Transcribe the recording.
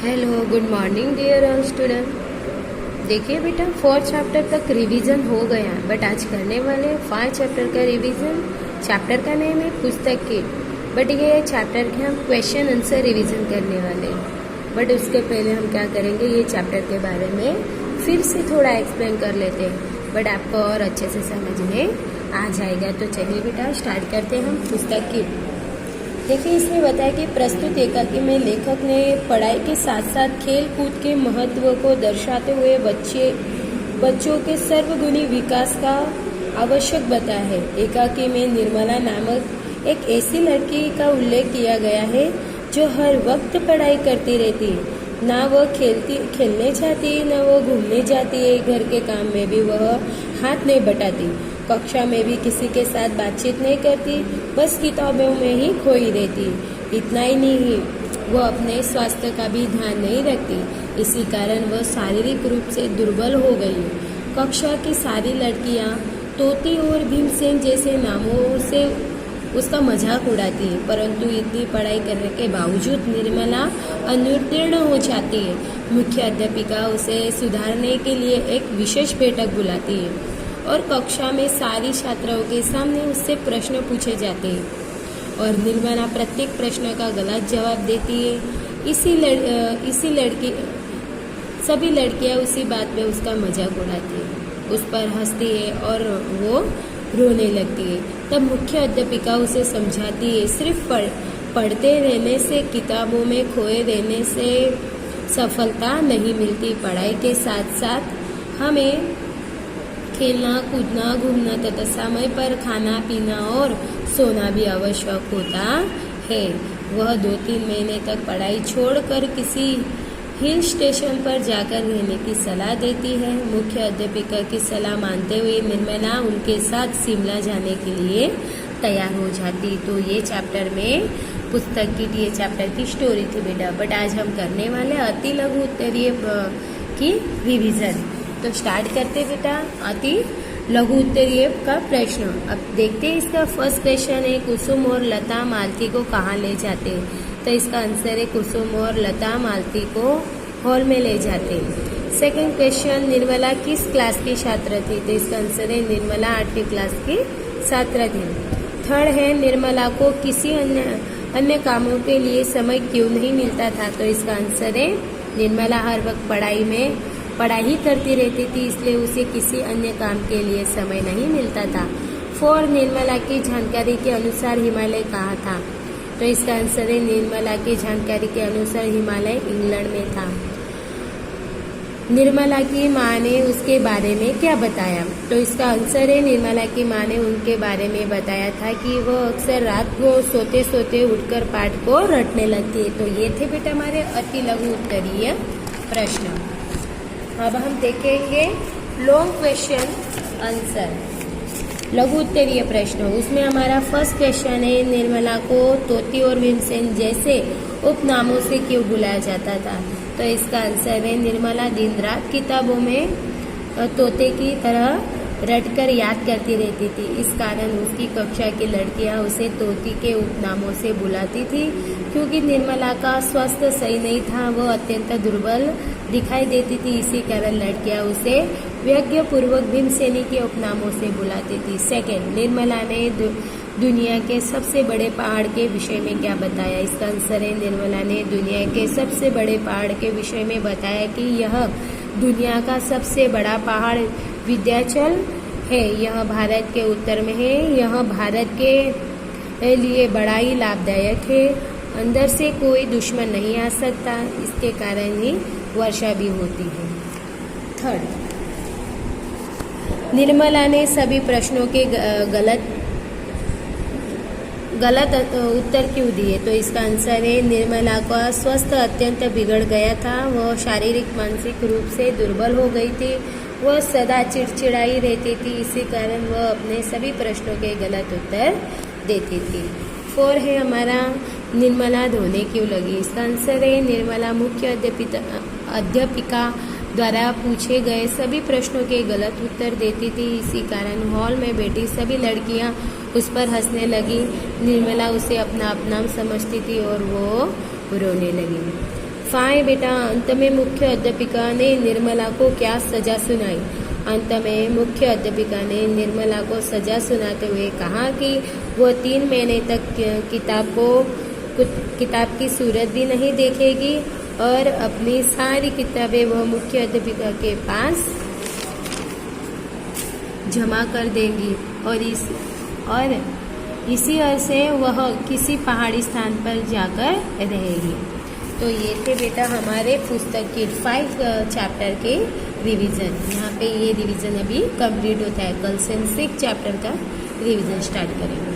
Hello, good morning dear all student. देखिए बेटा, 4 chapter तक रिवीजन हो गया है, बट आज करने वाले 5 चैप्टर का रिवीजन। चैप्टर का नेम है पुस्तक की, बट ये चैप्टर के हम क्वेश्चन आंसर रिवीजन करने वाले हैं। बट उसके पहले हम क्या करेंगे, ये चैप्टर के बारे में फिर से थोड़ा एक्सप्लेन कर लेते हैं, बट आपको और अच्छे से समझ में आ जाएगा। तो चलिए बेटा स्टार्ट करते हैं हम पुस्तक की। देखिए, इसमें बताया कि प्रस्तुत एकाकी में लेखक ने पढ़ाई के साथ साथ खेल कूद के महत्व को दर्शाते हुए बच्चों के सर्वगुणी विकास का आवश्यक बताया है। एकाकी में निर्मला नामक एक ऐसी लड़की का उल्लेख किया गया है जो हर वक्त पढ़ाई करती रहती है। ना वह खेलने जाती, ना वह घूमने जाती है, घर के काम में भी वह हाथ नहीं बटाती, कक्षा में भी किसी के साथ बातचीत नहीं करती, बस किताबों में ही खोई रहती। इतना ही नहीं, वह अपने स्वास्थ्य का भी ध्यान नहीं रखती, इसी कारण वह शारीरिक रूप से दुर्बल हो गई। कक्षा की सारी लड़कियां तोती और भीमसेन जैसे नामों से उसका मजाक उड़ाती है, परंतु इतनी पढ़ाई करने के बावजूद निर्मला अनुत्तीर्ण हो जाती है। मुख्य अध्यापिका उसे सुधारने के लिए एक विशेष बैठक बुलाती है और कक्षा में सारी छात्राओं के सामने उससे प्रश्न पूछे जाते हैं और निर्मला प्रत्येक प्रश्न का गलत जवाब देती है। सभी लड़कियां उसी बात में उसका मजाक उड़ाती है, उस पर हंसती है और वो रोने लगती है। तब मुख्य अध्यापिका उसे समझाती है, सिर्फ पढ़ते रहने से, किताबों में खोए रहने से सफलता नहीं मिलती। पढ़ाई के साथ साथ हमें खेलना, कूदना, घूमना तथा समय पर खाना पीना और सोना भी आवश्यक होता है। वह 2-3 महीने तक पढ़ाई छोड़कर किसी हिल स्टेशन पर जाकर रहने की सलाह देती है। मुख्य अध्यापिका की सलाह मानते हुए निर्मला उनके साथ शिमला जाने के लिए तैयार हो जाती। तो ये चैप्टर में पुस्तक की ये चैप्टर की स्टोरी थी बेटा। बट आज हम करने वाले अति लघु उत्तरीय की रिवीजन। तो स्टार्ट करते बेटा अति लघु उत्तरीय का प्रश्न। अब देखते हैं इसका फर्स्ट क्वेश्चन है, कुसुम और लता मालती को कहाँ ले जाते हैं। तो इसका आंसर है कुसुम और लता मालती को हॉल में ले जाते हैं। सेकंड क्वेश्चन, निर्मला किस क्लास की छात्र थी। तो इसका आंसर है निर्मला 8वीं क्लास की छात्र थी। थर्ड है, निर्मला को किसी अन्य कामों के लिए समय क्यों नहीं मिलता था। तो इसका आंसर है निर्मला हर वक्त पढ़ाई करती रहती थी, इसलिए उसे किसी अन्य काम के लिए समय नहीं मिलता था। 4, निर्मला की जानकारी के अनुसार हिमालय कहाँ था। तो इसका आंसर है निर्मला की जानकारी के अनुसार हिमालय इंग्लैंड में था। निर्मला की माँ ने उसके बारे में क्या बताया। तो इसका आंसर है निर्मला की माँ ने उनके बारे में बताया था कि वह अक्सर रात को सोते सोते उठकर पाठ को रटने लगती है। तो ये थे बेटा हमारे अति लघु उत्तरीय प्रश्न। अब हम देखेंगे लॉन्ग क्वेश्चन आंसर, लघु उत्तरीय प्रश्न। उसमें हमारा फर्स्ट क्वेश्चन है, निर्मला को तोती और भीमसेन जैसे उपनामों से क्यों बुलाया जाता था। तो इसका आंसर है निर्मला दिन रात किताबों में तोते की तरह रटकर याद करती रहती थी, इस कारण उसकी कक्षा की लड़कियां उसे तोती के उपनामों से बुलाती थी। क्योंकि निर्मला का स्वास्थ्य सही नहीं था, वह अत्यंत दुर्बल दिखाई देती थी, इसी कारण लड़कियां उसे व्यंग्यपूर्वक भीमसेनी के उपनामों से बुलाती थी। सेकंड, निर्मला ने दुनिया के सबसे बड़े पहाड़ के विषय में क्या बताया। इसका आंसर है निर्मला ने दुनिया के सबसे बड़े पहाड़ के विषय में बताया कि यह दुनिया का सबसे बड़ा पहाड़ विंध्याचल है। यह भारत के उत्तर में है, यह भारत के लिए बड़ा ही लाभदायक है, अंदर से कोई दुश्मन नहीं आ सकता, इसके कारण ही वर्षा भी होती है। थर्ड, निर्मला ने सभी प्रश्नों के गलत उत्तर क्यों दिए। तो इसका आंसर है निर्मला का स्वास्थ्य अत्यंत बिगड़ गया था, वह शारीरिक मानसिक रूप से दुर्बल हो गई थी, वह सदा चिड़चिड़ाई रहती थी, इसी कारण वह अपने सभी प्रश्नों के गलत उत्तर देती थी। 4 है हमारा, निर्मला धोने क्यों लगी। इसका आंसर है निर्मला मुख्य अध्यापिका द्वारा पूछे गए सभी प्रश्नों के गलत उत्तर देती थी, इसी कारण हॉल में बैठी सभी लड़कियां उस पर हंसने लगी। निर्मला उसे अपना अपना समझती थी और वो रोने लगी। 5 बेटा, अंत में मुख्य अध्यापिका ने निर्मला को क्या सजा सुनाई? अंत में मुख्य अध्यापिका ने निर्मला को सजा सुनाते हुए कहा कि वो 3 महीने तक किताब की सूरत भी नहीं देखेगी और अपनी सारी किताबें वो मुख्य अध्यापिका के पास जमा कर देंगी और इसी अरसे वह किसी पहाड़ी स्थान पर जाकर रहेगी। तो ये थे बेटा हमारे पुस्तक के 5 चैप्टर के रिवीजन। यहाँ पे ये रिवीजन अभी कंप्लीट होता है, कल से 6 चैप्टर का रिवीजन स्टार्ट करेंगे।